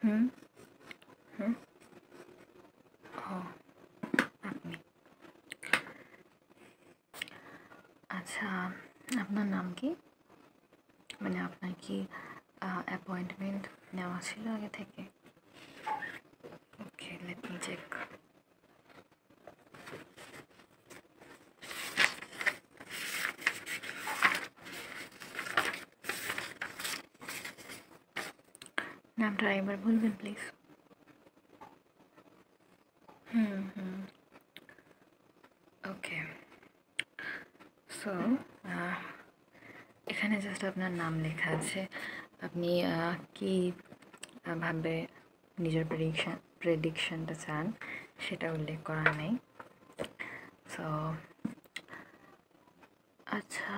হুম হুম ও আপনি আচ্ছা, আপনার নাম কি? মানে আপনার কি অ্যাপয়েন্টমেন্ট নেওয়া ছিল আগে থেকে? ওকে, লেট মি চেক। নামটা একবার বলবেন প্লিজ? Hmm, okay. সো এখানে জাস্ট আপনার নাম লেখা আছে। আপনি কি ভাবে নিজের প্রেডিকশনটা চান সেটা উল্লেখ করা নেই। সো আচ্ছা,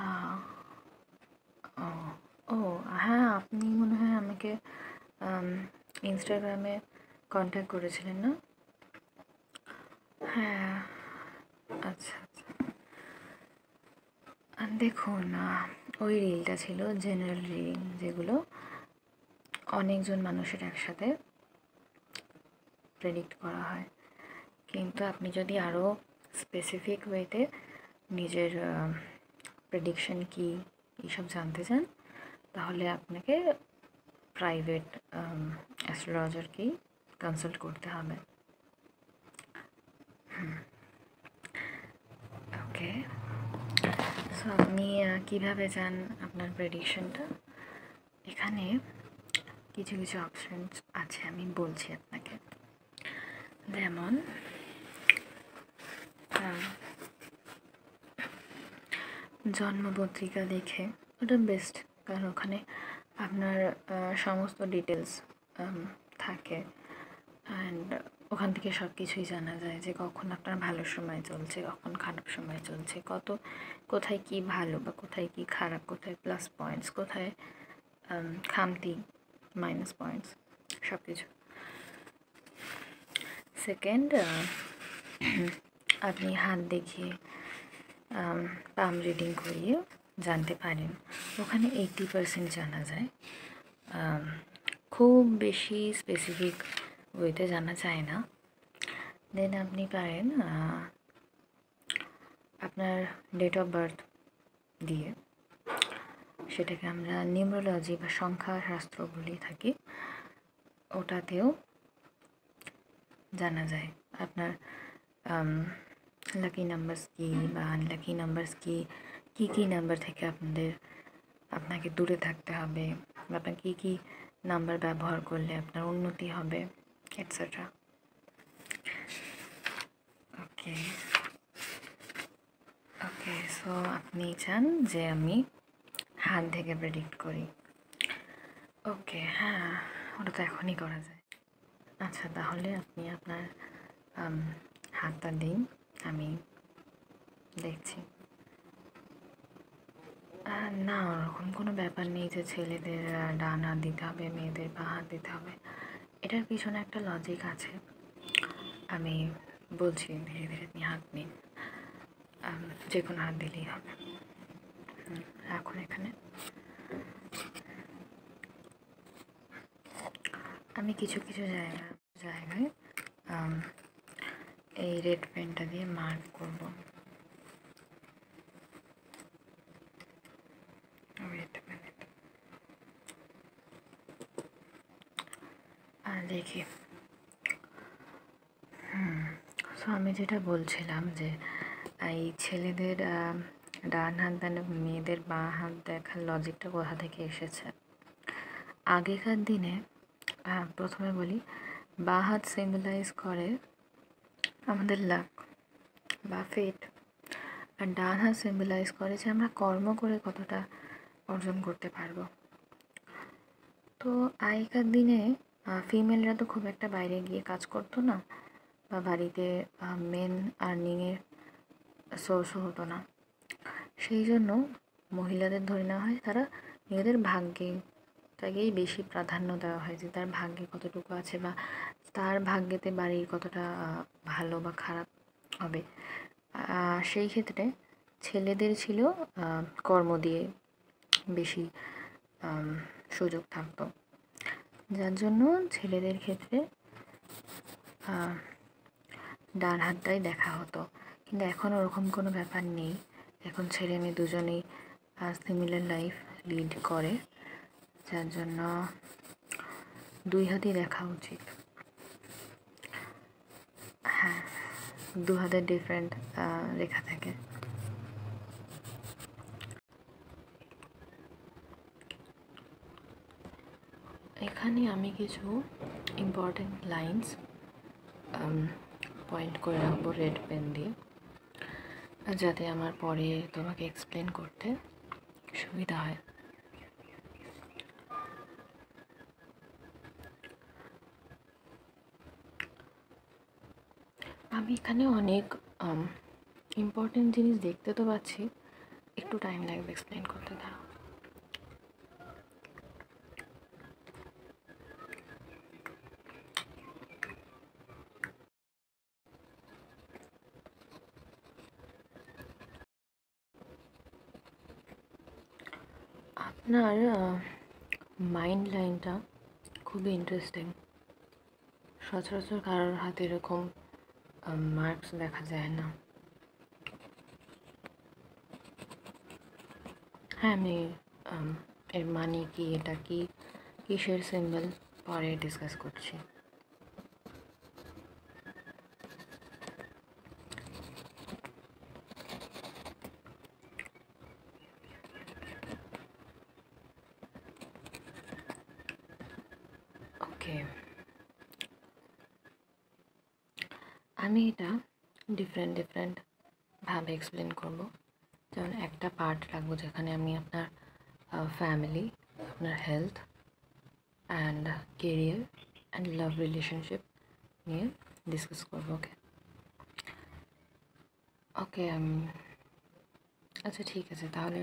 ও ও হ্যাঁ, আপনি মনে হয় আমাকে ইনস্টাগ্রামে কন্ট্যাক্ট করেছিলেন না? হ্যাঁ, আচ্ছা আচ্ছা। দেখুন, ওই রিলটা ছিল জেনারেল রিল, যেগুলো অনেকজন মানুষের একসাথে প্রেডিক্ট করা হয়। কিন্তু আপনি যদি আরও স্পেসিফিক ওয়েতে নিজের প্রেডিকশন কী এইসব জানতে চান, তাহলে আপনাকে প্রাইভেট অ্যাস্ট্রোলজারকেই কনসাল্ট করতে হবে। ওকে, সো আপনি কীভাবে চান আপনার প্রেডিকশনটা? এখানে কিছু কিছু অপশানস আছে, আমি বলছি আপনাকে। যেমন জন্মপত্রিকা দেখে, ওটা বেস্ট, কারণ ওখানে আপনার সমস্ত ডিটেলস থাকে, অ্যান্ড ওখান থেকে সব কিছুই জানা যায় যে কখন আপনার ভালো সময় চলছে, কখন খারাপ সময় চলছে, কোথায় কি ভালো বা কোথায় কি খারাপ, কোথায় প্লাস পয়েন্টস, কোথায় খামতি মাইনাস পয়েন্টস, সব কিছু। সেকেন্ড, আপনি হাত দেখিয়ে পাম রিডিং করিয়ে জানতে পারেন, ওখানে 80% জানা যায়। খুব বেশি স্পেসিফিক ওয়েতে জানা যায় না। দেন আপনি পারেন আপনার ডেট অফ বার্থ দিয়ে, সেটাকে আমরা নিউমেরোলজি বা সংখ্যাশাস্ত্র বলে থাকি, ওটাতেও জানা যায় আপনার লাকি নাম্বারস কী বা আনলাকি নাম্বারস কী, কী নাম্বার থেকে আপনাকে দূরে থাকতে হবে, বা আপনার কী নাম্বার ব্যবহার করলে আপনার উন্নতি হবে, এটসেট্রা। ওকে ওকে, সো আপনি চান যে আমি হাত থেকে প্রেডিক্ট করি? ওকে, হ্যাঁ, ওটা তো এখনই করা যায়। আচ্ছা, তাহলে আপনি আপনার হাতটা দিন, আমি দেখছি। না, ওরকম কোনো ব্যাপার নেই যে ছেলেদের ডান হাত দিতে হবে, মেয়েদের বাঁ হাত দিতে হবে। এটার পিছনে একটা লজিক আছে, আমি বলছি ধীরে ধীরে। আপনি হাত নিন, যে কোনো হাত দিলেই হবে। এখন এখানে আমি কিছু কিছু জায়গায় এই রেড পেনটা দিয়ে মার্ক করব। দেখি। সো আমি যেটা বলছিলাম যে এই ছেলেদের ডান হাত দেন, মেয়েদের বাঁ হাত দেখার লজিকটা কোথা থেকে এসেছে। আগেকার দিনে, প্রথমে বলি, বাঁ হাত সিম্বলাইজ করে আমাদের লাক বা ফেট, আর ডান হাত সিম্বলাইজ করে যে আমরা কর্ম করে কতটা অর্জন করতে পারবো। তো আগেকার দিনে ফিমেলরা তো খুব একটা বাইরে গিয়ে কাজ করতো না, বা বাড়িতে মেন আর্নিংয়ের সোর্সও হতো না। সেই জন্য মহিলাদের ধরে নেওয়া হয় তারা নিজেদের ভাগ্যেটাকেই বেশি প্রাধান্য দেওয়া হয়, যে তার ভাগ্যে কতটুকু আছে বা তার ভাগ্যেতে বাড়ির কতটা ভালো বা খারাপ হবে। সেই ক্ষেত্রে ছেলেদের ছিল কর্ম দিয়ে বেশি সুযোগ থাকতো। যার জন্য ছেলেদের ক্ষেত্রে ডান হাতটাই দেখা হতো, কিন্তু এখন ওরকম কোনো ব্যাপার নেই। এখন ছেলে মেয়ে দুজনেই সিমিলার লাইফ লিড করে, যার জন্য দুই হাতই দেখা উচিত। হ্যাঁ, দু হাতের ডিফারেন্ট রেখা থাকে। এখানে আমি কিছু ইম্পর্টেন্ট লাইন্স পয়েন্ট করে রাখবো রেড পেন দিয়ে, যাতে আমার পরে তোমাকে এক্সপ্লেন করতে সুবিধা হয়। আমি এখানে অনেক ইম্পর্টেন্ট জিনিস দেখতে তো পাচ্ছি, একটু টাইম লাগবে এক্সপ্লেন করতে। দাঁড়াও। আপনার মাইন্ড লাইনটা খুবই ইন্টারেস্টিং। সচরাচর কারোর হাতে এরকম মার্কস দেখা যায় না। হ্যাঁ, আমি এর মানে কি, এটা কি, কিসের সিম্বল, পরে ডিসকাস করছি। ওকে, আমি এটা ডিফারেন্ট ভাবে এক্সপ্লেন করব। যেমন একটা পার্ট রাখবো যেখানে আমি আপনার ফ্যামিলি, আপনার health and career and love relationship নিয়ে ডিসকাস করবো। ওকে ওকে আচ্ছা ঠিক আছে, তাহলে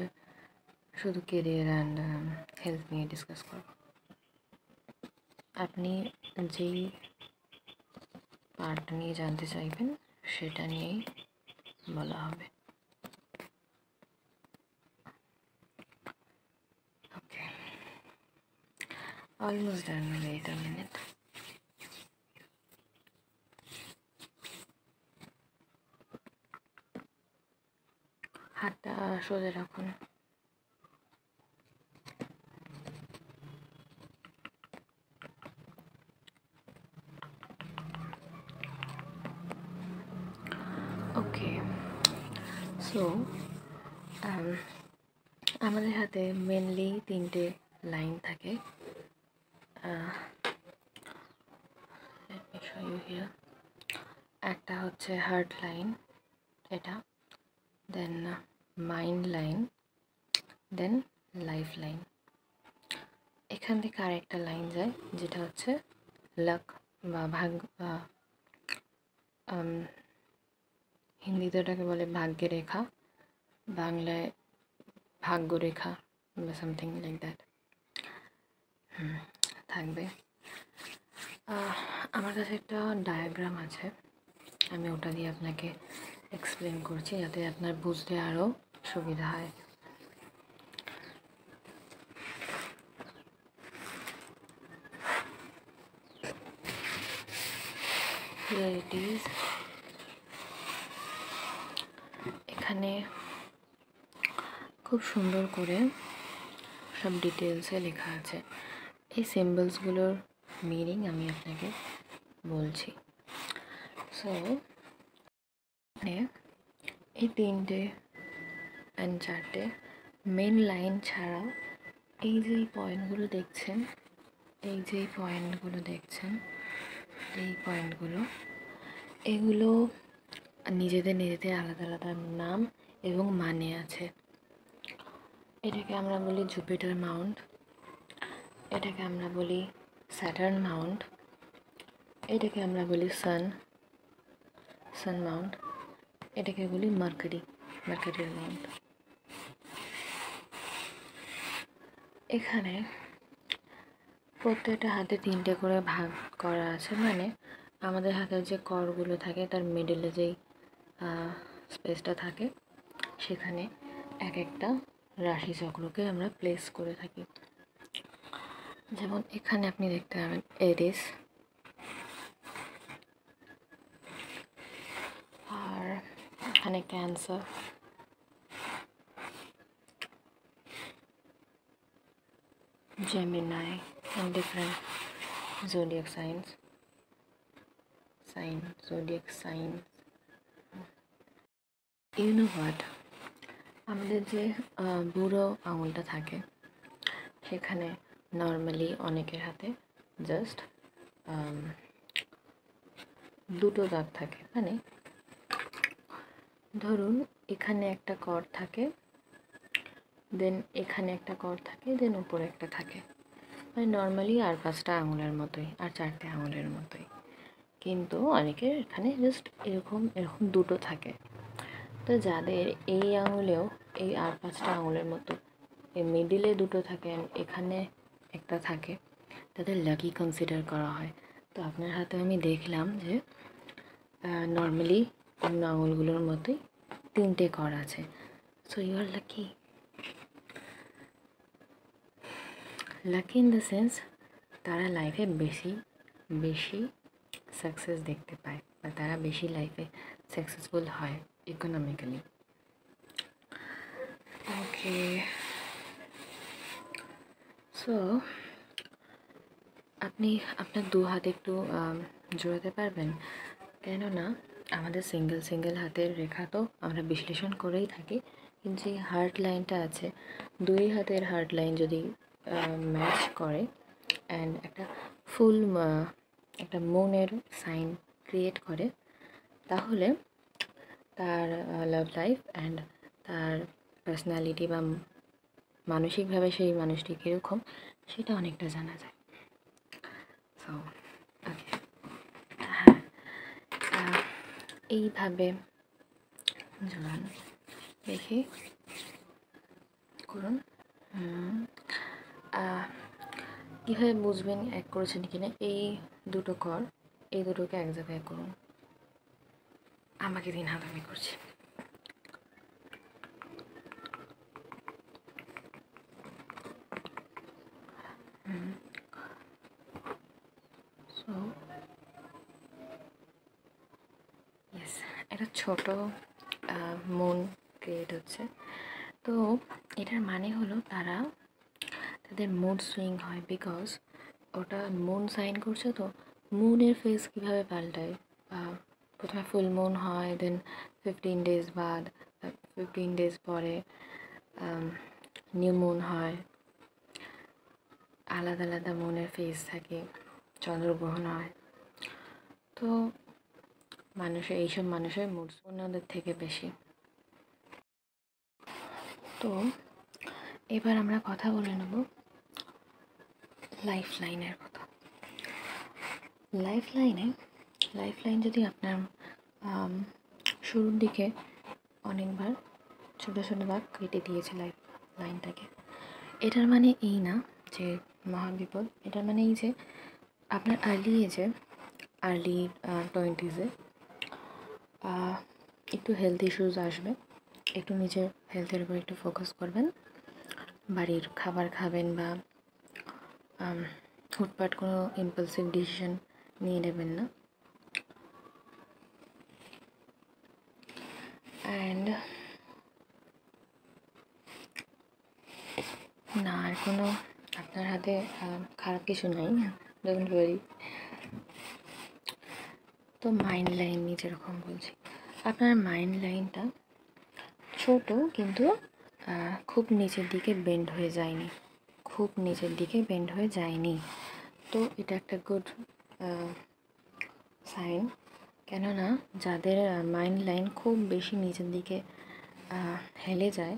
শুধু কেরিয়ার অ্যান্ড হেলথ নিয়ে ডিসকাস করব। আপনি যেই পার্ট নিয়ে জানতে চাইবেন সেটা নিয়েই বলা হবে। Okay, almost done. Wait a minute. হাতটা সোজা রাখুন। ওকে, সো আমাদের হাতে মেনলি তিনটে লাইন থাকে। একটা হচ্ছে হার্ট লাইন, এটা, দেন মাইন্ড লাইন, দেন লাইফ লাইন। এখান থেকে আরেকটা লাইন যায় যেটা হচ্ছে লাক বা ভাগ্য, হিন্দিতে ওটাকে বলে ভাগ্যরেখা, বাংলায় ভাগ্যরেখা বা সামথিং লাইক দ্যাট থাকবে। আমার কাছে একটা ডায়াগ্রাম আছে, আমি ওটা দিয়ে আপনাকে এক্সপ্লেন করছি যাতে আপনার বুঝতে আরও সুবিধা হয়। Here it is. এখানে খুব সুন্দর করে সব ডিটেলসে লেখা আছে। এই সিম্বলসগুলোর মিনিং আমি আপনাকে বলছি। সো এই তিনটে অ্যান্ড চারটে মেন লাইন ছাড়াও এই যে পয়েন্টগুলো দেখছেন, এই পয়েন্টগুলো এগুলো নিজেদের আলাদা আলাদা নাম এবং মানে আছে। এটাকে আমরা বলি জুপিটার মাউন্ট, এটাকে আমরা বলি স্যাটার্ন মাউন্ট, এটাকে আমরা বলি সান মাউন্ট, এটাকে বলি মার্কারির মাউন্ট। এখানে প্রত্যেকটা হাতে তিনটে করে ভাগ করা আছে, মানে আমাদের হাতের যে করগুলো থাকে তার মিডলে যেই স্পেসটা থাকে সেখানে এক একটা রাশিচক্রকে আমরা প্লেস করে থাকি। যেমন এখানে আপনি দেখতে পাবেন এরিস, আর এখানে cancer, Gemini, and different zodiac zodiac signs. You know what? আমাদের যে বুড়ো আঙুলটা থাকে সেখানে নর্মালি অনেকের হাতে জাস্ট দুটো দাগ থাকে, মানে ধরুন এখানে একটা কর থাকে, দেন এখানে একটা কর থাকে, দেন উপরে একটা থাকে, মানে নর্মালি আর 5টা আঙুলের মতোই, আর 4টে আঙুলের মতোই, কিন্তু অনেকের এখানে জাস্ট এরকম এরকম দুটো থাকে। তো যাদের এই আঙুলেও এই আর 5টা আঙুলের মতো এই মিডিলে দুটো থাকে, এখানে একটা থাকে, তাদের লাকি কনসিডার করা হয়। তো আপনার হাতে আমি দেখলাম যে নর্মালি অন্য আঙুলগুলোর মতোই 3টে কর আছে। So you are lucky. Lucky in the sense তারা লাইফে বেশি সাকসেস দেখতে পায়, বা তারা বেশি লাইফে সাকসেসফুল হয় ইকোনমিক্যালি। ওকে, সো আপনি আপনার 2 হাত একটু জোড়াতে পারবেন, কেননা আমাদের সিঙ্গেল হাতের রেখা তো আমরা বিশ্লেষণ করেই থাকি, কিন্তু যে হার্ট লাইনটা আছে 2 হাতের হার্ট লাইন যদি ম্যাচ করে অ্যান্ড একটা ফুল একটা মনের সাইন ক্রিয়েট করে, তাহলে তার লাভ লাইফ অ্যান্ড তার পার্সোনালিটি বা মানসিকভাবে সেই মানুষটি কীরকম সেটা অনেকটা জানা যায়। সো ওকে, হ্যাঁ, এইভাবে জোড়ান, দেখি করুন। কীভাবে বুঝবেন এক করেছেন কিনা? এই দুটো কর, এই দুটোকে এক জায়গায় করুন। আমাকে দিন হাত, আমি করছি। সো ইয়েস, একটা ছোট মন ক্রিয়েট হচ্ছে। তো এটার মানে হলো তাদের মুড সুইং হয়, বিকজ ওটা মুন সাইন করছে। তো মুনের ফেস কীভাবে পাল্টায়, প্রথমে ফুল মুন হয়, দেন 15 ডেজ বাদ, 15 ডেজ পরে নিউ মুন হয়, আলাদা আলাদা মুনের ফেস থাকে, চন্দ্রগ্রহণ হয়। তো এইসব মানুষের মুড অন্যদের থেকে বেশি। তো এবার আমরা কথা বলে নেব লাইফ লাইনের কথা। লাইফ লাইন যদি আপনার শুরুর দিকে অনেকবার ছোটো ছোটো দাগ কেটে দিয়েছে লাইফ লাইনটাকে, এটার মানে এই না যে মহাবিপদ। এটার মানে এই যে আপনার আর্লি 20s একটু হেলথ ইস্যুস আসবে, একটু নিজের হেলথের উপর একটু ফোকাস করবেন, বাড়ির খাবার খাবেন, বা হুটপাট কোনো ইম্পালসিভ ডিসিশন নিয়ে নেবেন না। অ্যান্ড না, আর কোনো আপনার হাতে খারাপ কিছু নাই, ডোন্ট ওয়ারি। তো মাইন্ড লাইন নিয়ে যেরকম বলছি, আপনার মাইন্ড লাইনটা ছোট, কিন্তু খুব নিচের দিকে বেন্ড হয়ে যায়নি, তো এটা একটা গুড সাইন। কেননা যাদের মাইন্ড লাইন খুব বেশি নিচের দিকে হেলে যায়,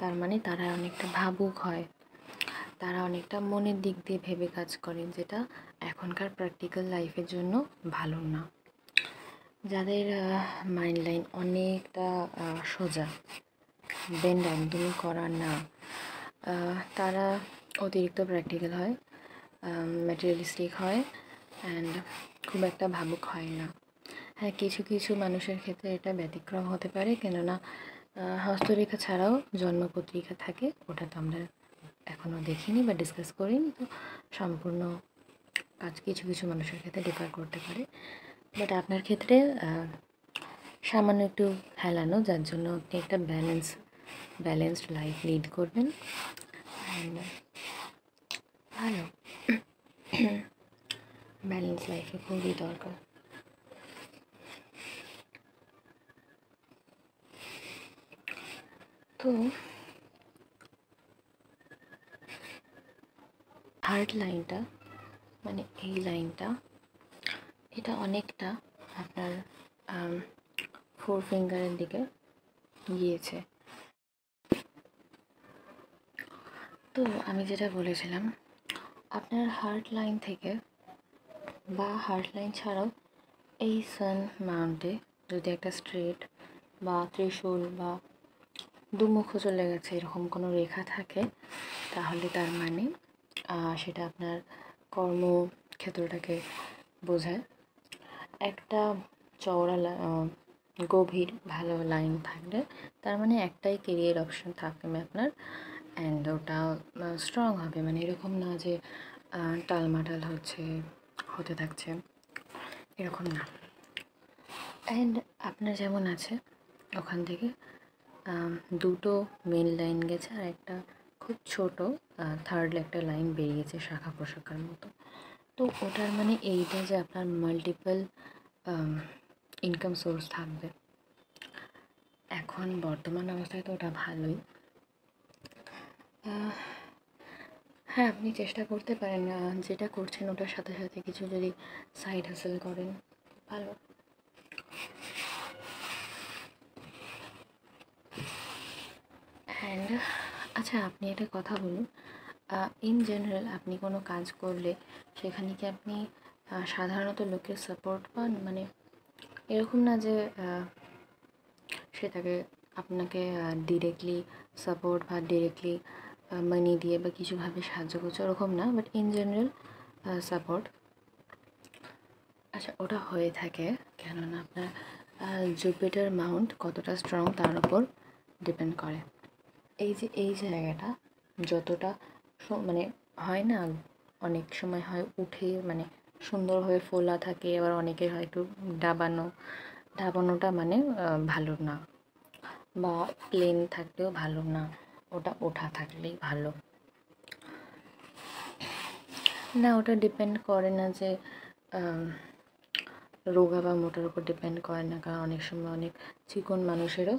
তার মানে তারা অনেকটা ভাবুক হয়, তারা অনেকটা মনের দিক দিয়ে ভেবে কাজ করে, যেটা এখনকার প্র্যাকটিক্যাল লাইফের জন্য ভালো না। যাদের মাইন্ড লাইন অনেকটা সোজা, বেন্ড একদমই করার না, তারা অতিরিক্ত প্র্যাকটিক্যাল হয়, ম্যাটেরিয়ালিস্টিক হয়, অ্যান্ড খুব একটা ভাবুক হয় না। হ্যাঁ, কিছু মানুষের ক্ষেত্রে এটা ব্যতিক্রম হতে পারে, কেননা হস্তরেখা ছাড়াও জন্মপত্রিকা থাকে, ওটা তো আমরা এখনও দেখিনি বা ডিসকাস করিনি, তো সম্পূর্ণ কাজ কিছু কিছু মানুষের ক্ষেত্রে ডিফার করতে পারে। বাট আপনার ক্ষেত্রে সামান্য একটু হেলানো, যার জন্য আপনি একটা ব্যালেন্সড লাইফ লিড করবেন। অ্যান্ড ভালো ব্যালেন্স লাইফে খুবই দরকার। তো হার্ট লাইনটা, মানে এই লাইনটা, এটা অনেকটা আপনার 4 ফিঙ্গারের দিকে গিয়েছে। তো আমি যেটা বলেছিলাম, আপনার হার্ট লাইন থেকে বা হার্ট লাইন ছাড়াও এই সান মাউন্টে যদি একটা স্ট্রেট বা ত্রিশূল বা দুমুখ চলে গেছে এরকম কোনো রেখা থাকে, তাহলে তার মানে সেটা আপনার কর্মক্ষেত্রটাকে বোঝায়। একটা চওড়া গভীর ভালো লাইন থাকলে তার মানে একটাই কেরিয়ার অপশন থাকবে আপনার, অ্যান্ড ওটা স্ট্রং হবে। মানে এরকম না যে টালমাটাল হতে থাকছে, এরকম না। অ্যান্ড আপনার যেমন আছে ওখান থেকে দুটো মেন লাইন গেছে আর একটা খুব ছোট থার্ড একটা লাইন বেরিয়েছে শাখা প্রশাখার মতো। তো ওটার মানে এইটা যে আপনার মাল্টিপল ইনকাম সোর্স থাকবে। এখন বর্তমান অবস্থায় তো ওটা ভালোই। হ্যাঁ, আপনি চেষ্টা করতে পারেন যেটা করছেন ওটার সাথে সাথে কিছু যদি সাইড হাসেল করেন, ভালো। অ্যান্ড আচ্ছা, আপনি একটা কথা বলুন, ইন জেনারেল আপনি কোনো কাজ করলে সেখানে কি আপনি সাধারণত লোকের সাপোর্ট পান? মানে এরকম না যে সেটাকে আপনাকে ডিরেক্টলি সাপোর্ট বা ডিরেক্টলি মানি দিয়ে বা কিছুভাবে সাহায্য করছে, ওরকম না, বাট ইন জেনারেল সাপোর্ট। আচ্ছা, ওটা হয়ে থাকে কেননা আপনার জুপিটার মাউন্ট কতটা স্ট্রং তার উপর ডিপেন্ড করে। এই জায়গাটা যতটা মানে হয় না, অনেক সময় হয় উঠে মানে সুন্দরভাবে ফোলা থাকে, আবার অনেকের হয় একটু ডাবানোটা মানে ভালো না, বা প্লেন থাকলেও ভালো না, ওটা ওঠা থাকলেই ভালো না। ওটা ডিপেন্ড করে না যে রোগা বা মোটার উপর ডিপেন্ড করে না, কারণ অনেক সময় অনেক চিকন মানুষেরও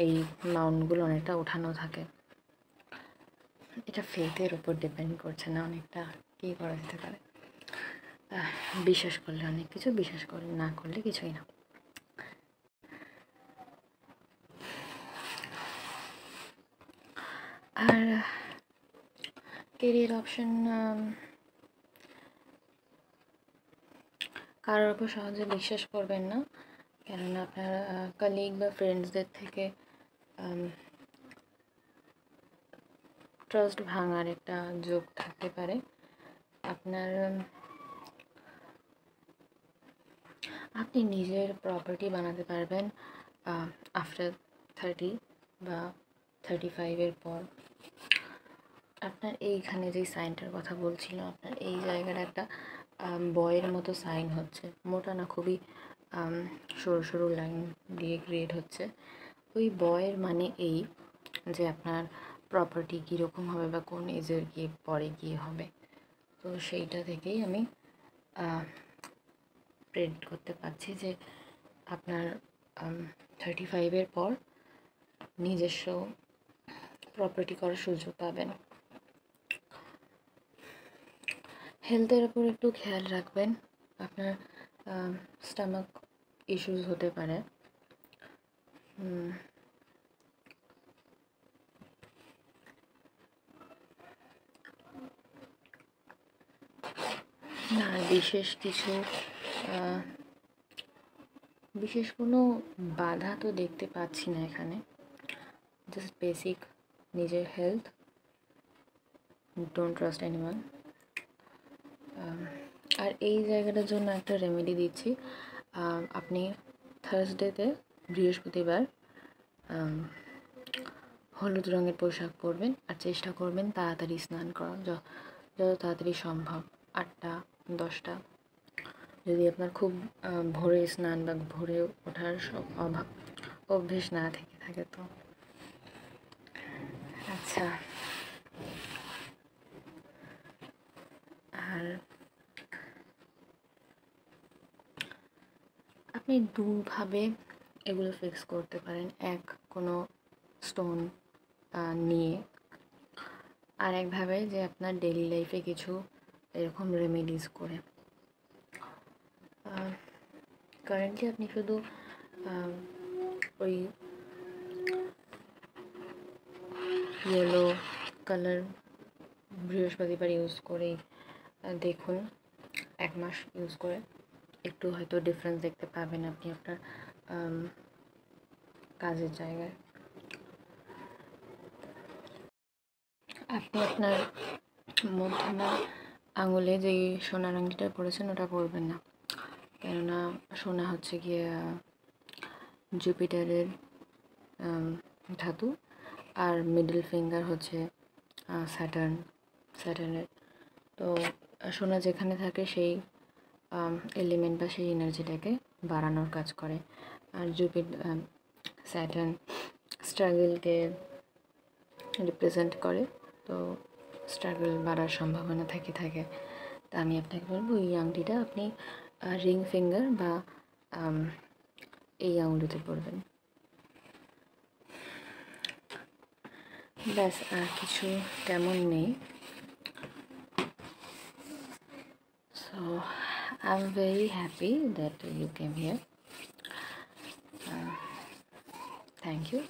এই মাউন্টগুলো অনেকটা ওঠানো থাকে। এটা ফেথের উপর ডিপেন্ড করছে না, অনেকটা কী করা যেতে পারে। বিশ্বাস করলে অনেক কিছু, বিশ্বাস করলে না করলে কিছুই না। আর কেরিয়ার অপশন কারোর উপর সহজে বিশ্বাস করবেন না, কেননা আপনার কলিগ বা ফ্রেন্ডসদের থেকে ট্রাস্ট ভাঙার একটা যোগ থাকতে পারে। আপনি নিজের প্রপার্টি বানাতে পারবেন আফটার 30 বা 35-এর পর। আপনার এইখানে যে সাইনটার কথা বলছিলাম, আপনার এই জায়গাটা একটা বয়ের মতো সাইন হচ্ছে, মোটা না, খুবই সরু সরু লাইন দিয়ে ক্রিয়েট হচ্ছে। ওই বয়ের মানে এই যে আপনার প্রপার্টি কীরকম হবে বা কোন এজের গিয়ে পরে গিয়ে হবে। তো সেইটা থেকেই আমি প্রেডিক্ট করতে পারছি যে আপনার 35-এর পর নিজস্ব প্রপার্টি করার সুযোগ পাবেন। হেলথের উপর একটু খেয়াল রাখবেন, আপনার স্টমাক ইস্যুস হতে পারে। না, বিশেষ কোনো বাধা তো দেখতে পাচ্ছি না এখানে। জাস্ট বেসিক নিজের হেলথ, ডোন্ট ট্রাস্ট এনিওয়ান। আর এই জায়গাটার জন্য একটা রেমেডি দিচ্ছি। আপনি থার্সডেতে, বৃহস্পতিবার, হলুদ রঙের পোশাক পরবেন আর চেষ্টা করবেন তাড়াতাড়ি স্নান করা, যত তাড়াতাড়ি সম্ভব 8টা 10টা। যদি আপনার খুব ভোরে স্নান বা ভোরে ওঠার অভ্যেস না থেকে থাকে তো। আচ্ছা, আর আপনি দুভাবে এগুলো ফিক্স করতে পারেন। এক, কোনো স্টোন নিয়ে, আর একভাবে যে আপনার ডেইলি লাইফে কিছু এরকম রেমেডিস করে। কারেন্টলি আপনি শুধু ওই ইয়েলো কালার বৃহস্পতিবার ইউজ করেই দেখুন, 1 মাস ইউজ করে একটু হয়তো ডিফারেন্স দেখতে পাবেন আপনি আপনার কাজের জায়গায়। আপনি আপনার মধ্যমা আঙুলে যেই সোনার আংটিটা পরেছেন ওটা পরবেন না, কেননা সোনা হচ্ছে গিয়ে জুপিটারের ধাতু, আর মিডল ফিঙ্গার হচ্ছে স্যাটার্নের। তো সোনা যেখানে থাকে সেই এলিমেন্ট বা সেই এনার্জিটাকে বাড়ানোর কাজ করে, আর স্যাটার্ন স্ট্রাগলকে রিপ্রেজেন্ট করে। তো স্ট্রাগল বাড়ার সম্ভাবনা থাকে। তা আমি আপনাকে বলবো এই আংটিটা আপনি রিং ফিঙ্গার বা এই আঙুলিতে পরবেন। ব্যাস, আর কিছু তেমন নেই। So I'm very happy that you came here. Thank you.